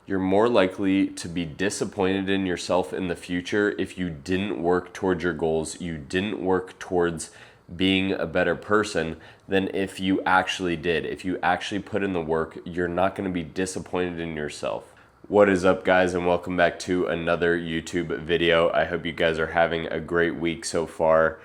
you're more likely to be disappointed in yourself in the future if you didn't work towards your goals, you didn't work towards being a better person than if you actually did. If you actually put in the work, you're not going to be disappointed in yourself. What is up, guys, and welcome back to another YouTube video. I hope you guys are having a great week so far.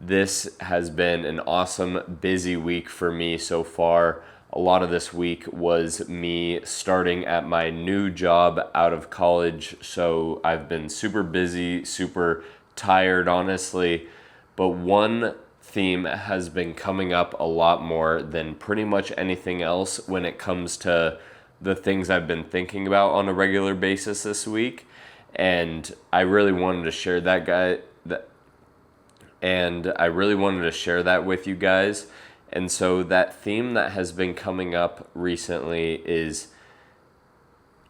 This has been an awesome, busy week for me so far. A lot of this week was me starting at my new job out of college, so I've been super busy, super tired, honestly. But one theme has been coming up a lot more than pretty much anything else when it comes to the things I've been thinking about on a regular basis this week. And I really wanted to share that with you guys. And so that theme that has been coming up recently is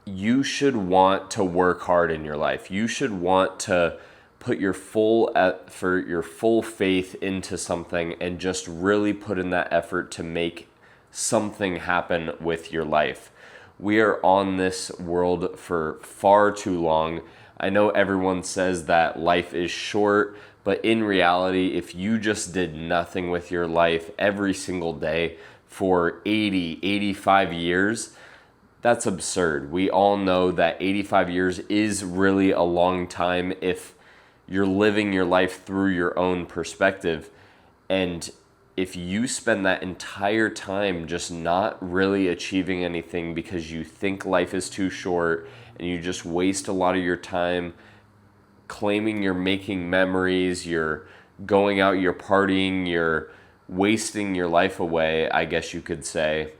you should want to work hard in your life. You should want to put your full effort, your full faith into something and just really put in that effort to make something happen with your life. We are on this world for far too long. I know everyone says that life is short, but in reality, if you just did nothing with your life every single day for 80, 85 years, that's absurd. We all know that 85 years is really a long time if you're living your life through your own perspective. And if you spend that entire time just not really achieving anything because you think life is too short and you just waste a lot of your time claiming you're making memories, you're going out, you're partying, you're wasting your life away, I guess you could say,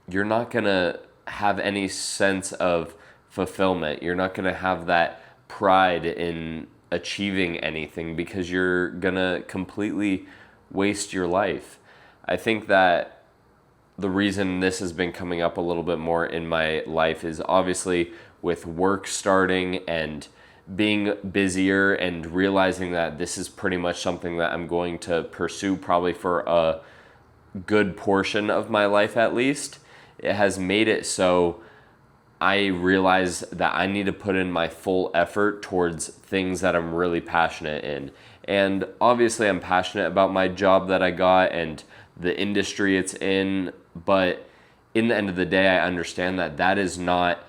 you're not going to have any sense of fulfillment. You're not going to have that pride in achieving anything because you're going to completely waste your life. I think that the reason this has been coming up a little bit more in my life is obviously with work starting and being busier and realizing that this is pretty much something that I'm going to pursue probably for a good portion of my life at least. It has made it so I realize that I need to put in my full effort towards things that I'm really passionate in. And obviously I'm passionate about my job that I got and the industry it's in, but in the end of the day, I understand that that is not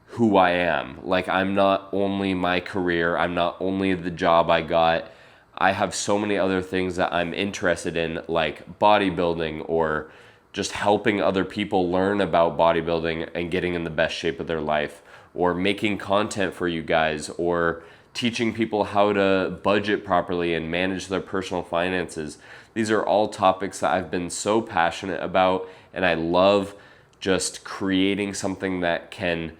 who I am. Like, I'm not only my career, I'm not only the job I got. I have so many other things that I'm interested in, like bodybuilding or just helping other people learn about bodybuilding and getting in the best shape of their life, or making content for you guys, or teaching people how to budget properly and manage their personal finances. These are all topics that I've been so passionate about, and I love just creating something that can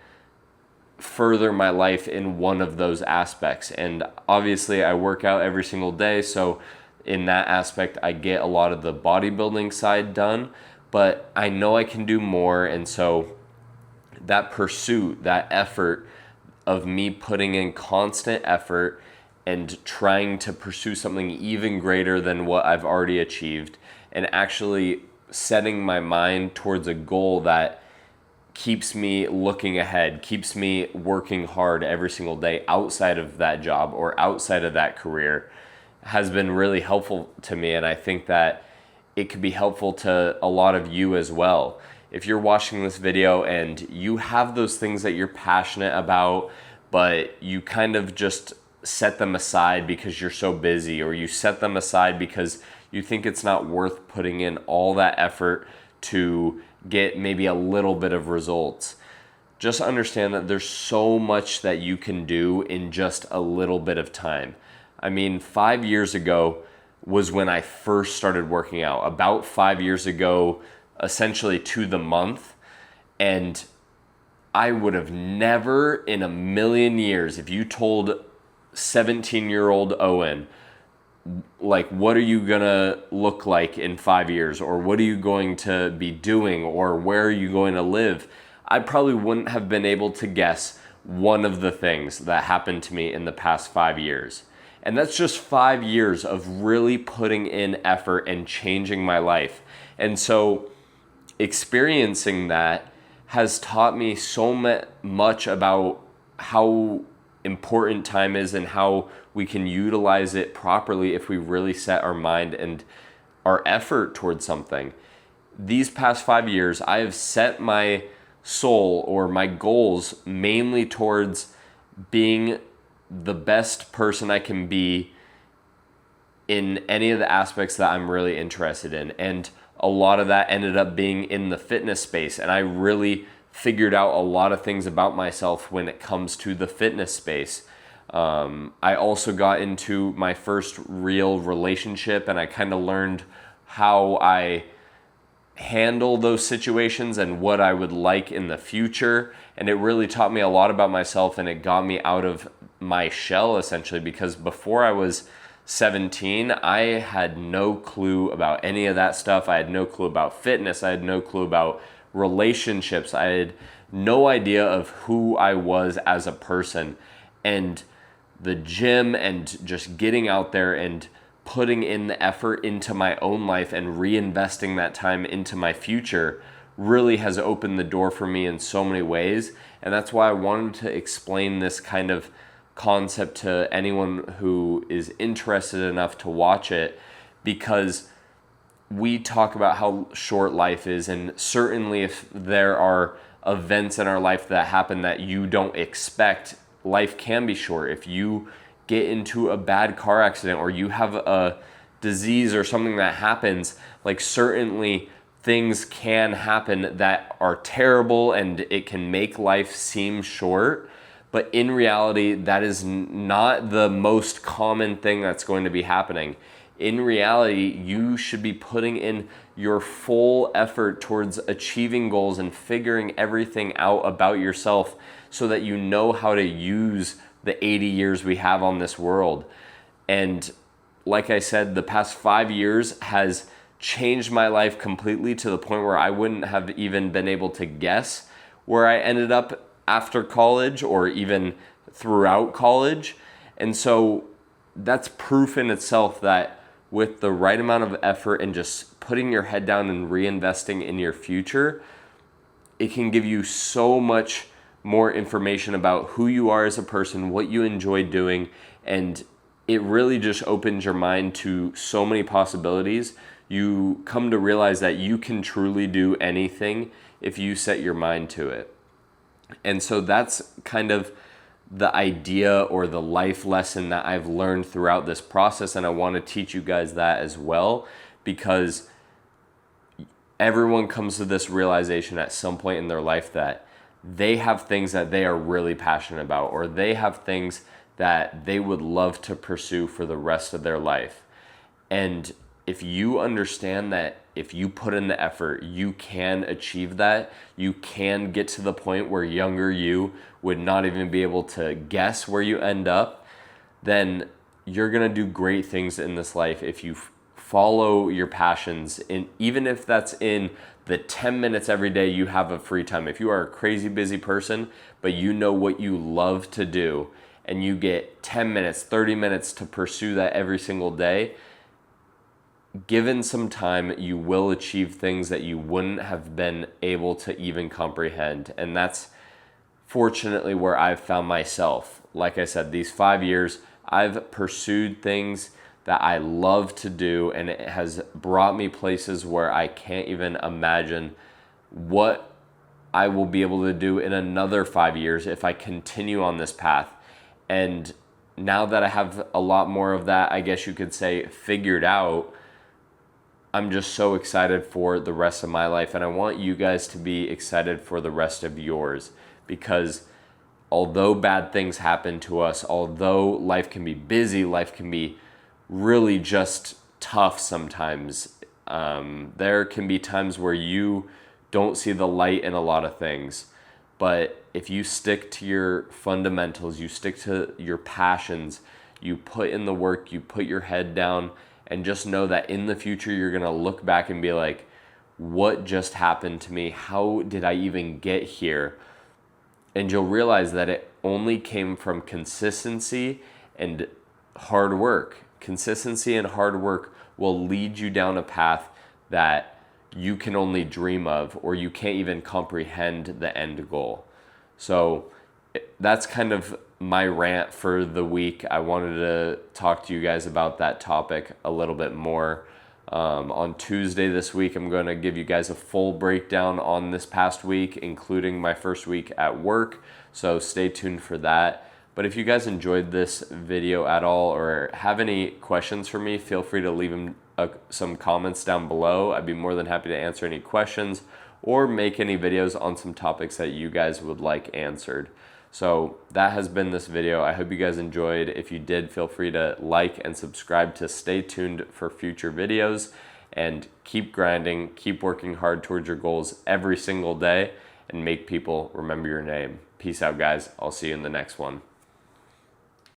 further my life in one of those aspects. And obviously I work out every single day, so in that aspect I get a lot of the bodybuilding side done, but I know I can do more. And so that pursuit, that effort of me putting in constant effort and trying to pursue something even greater than what I've already achieved, and actually setting my mind towards a goal that keeps me looking ahead, keeps me working hard every single day outside of that job or outside of that career, has been really helpful to me. And I think that it could be helpful to a lot of you as well. If you're watching this video and you have those things that you're passionate about, but you kind of just set them aside because you're so busy, or you set them aside because you think it's not worth putting in all that effort to get maybe a little bit of results, just understand that there's so much that you can do in just a little bit of time. I mean, 5 years ago was when I first started working out, about 5 years ago, essentially to the month. And I would have never in a million years, if you told 17-year-old Owen, like, what are you gonna look like in 5 years, or what are you going to be doing, or where are you going to live, I probably wouldn't have been able to guess one of the things that happened to me in the past 5 years. And that's just 5 years of really putting in effort and changing my life. And so experiencing that has taught me so much about how important time is and how we can utilize it properly if we really set our mind and our effort towards something. These past 5 years, I have set my soul or my goals mainly towards being the best person I can be in any of the aspects that I'm really interested in. And a lot of that ended up being in the fitness space. And I really figured out a lot of things about myself when it comes to the fitness space. I also got into my first real relationship, and I kind of learned how I handle those situations and what I would like in the future. And it really taught me a lot about myself, and it got me out of my shell essentially, because before I was 17, I had no clue about any of that stuff. I had no clue about fitness. I had no clue about relationships. I had no idea of who I was as a person. And the gym and just getting out there and putting in the effort into my own life and reinvesting that time into my future really has opened the door for me in so many ways. And that's why I wanted to explain this kind of concept to anyone who is interested enough to watch it, because we talk about how short life is, and certainly if there are events in our life that happen that you don't expect, life can be short. If you get into a bad car accident or you have a disease or something that happens, like certainly things can happen that are terrible and it can make life seem short. But in reality, that is not the most common thing that's going to be happening. In reality, you should be putting in your full effort towards achieving goals and figuring everything out about yourself so that you know how to use the 80 years we have on this world. And like I said, the past 5 years has changed my life completely to the point where I wouldn't have even been able to guess where I ended up after college or even throughout college. And so that's proof in itself that with the right amount of effort and just putting your head down and reinvesting in your future, it can give you so much more information about who you are as a person, what you enjoy doing, and it really just opens your mind to so many possibilities. You come to realize that you can truly do anything if you set your mind to it. And so that's kind of the idea or the life lesson that I've learned throughout this process. And I want to teach you guys that as well, because everyone comes to this realization at some point in their life that they have things that they are really passionate about, or they have things that they would love to pursue for the rest of their life. And if you understand that if you put in the effort, you can achieve that. You can get to the point where younger you would not even be able to guess where you end up. Then you're going to do great things in this life if you follow your passions. And even if that's in the 10 minutes every day you have of free time. If you are a crazy busy person, but you know what you love to do, and you get 10 minutes, 30 minutes to pursue that every single day, given some time, you will achieve things that you wouldn't have been able to even comprehend. And that's fortunately where I've found myself. Like I said, these 5 years, I've pursued things that I love to do, and it has brought me places where I can't even imagine what I will be able to do in another 5 years if I continue on this path. And now that I have a lot more of that, I guess you could say, figured out, I'm just so excited for the rest of my life, and I want you guys to be excited for the rest of yours, because although bad things happen to us, although life can be busy, life can be really just tough sometimes, there can be times where you don't see the light in a lot of things. But if you stick to your fundamentals, you stick to your passions, you put in the work, you put your head down, and just know that in the future you're going to look back and be like, what just happened to me? How did I even get here? And you'll realize that it only came from consistency and hard work. Consistency and hard work will lead you down a path that you can only dream of, or you can't even comprehend the end goal. So that's kind of my rant for the week. I wanted to talk to you guys about that topic a little bit more. On Tuesday this week, I'm going to give you guys a full breakdown on this past week, including my first week at work. So stay tuned for that. But if you guys enjoyed this video at all or have any questions for me, feel free to leave them some comments down below. I'd be more than happy to answer any questions or make any videos on some topics that you guys would like answered. So that has been this video. I hope you guys enjoyed. If you did, feel free to like and subscribe to stay tuned for future videos, and keep grinding, keep working hard towards your goals every single day, and make people remember your name. Peace out, guys. I'll see you in the next one.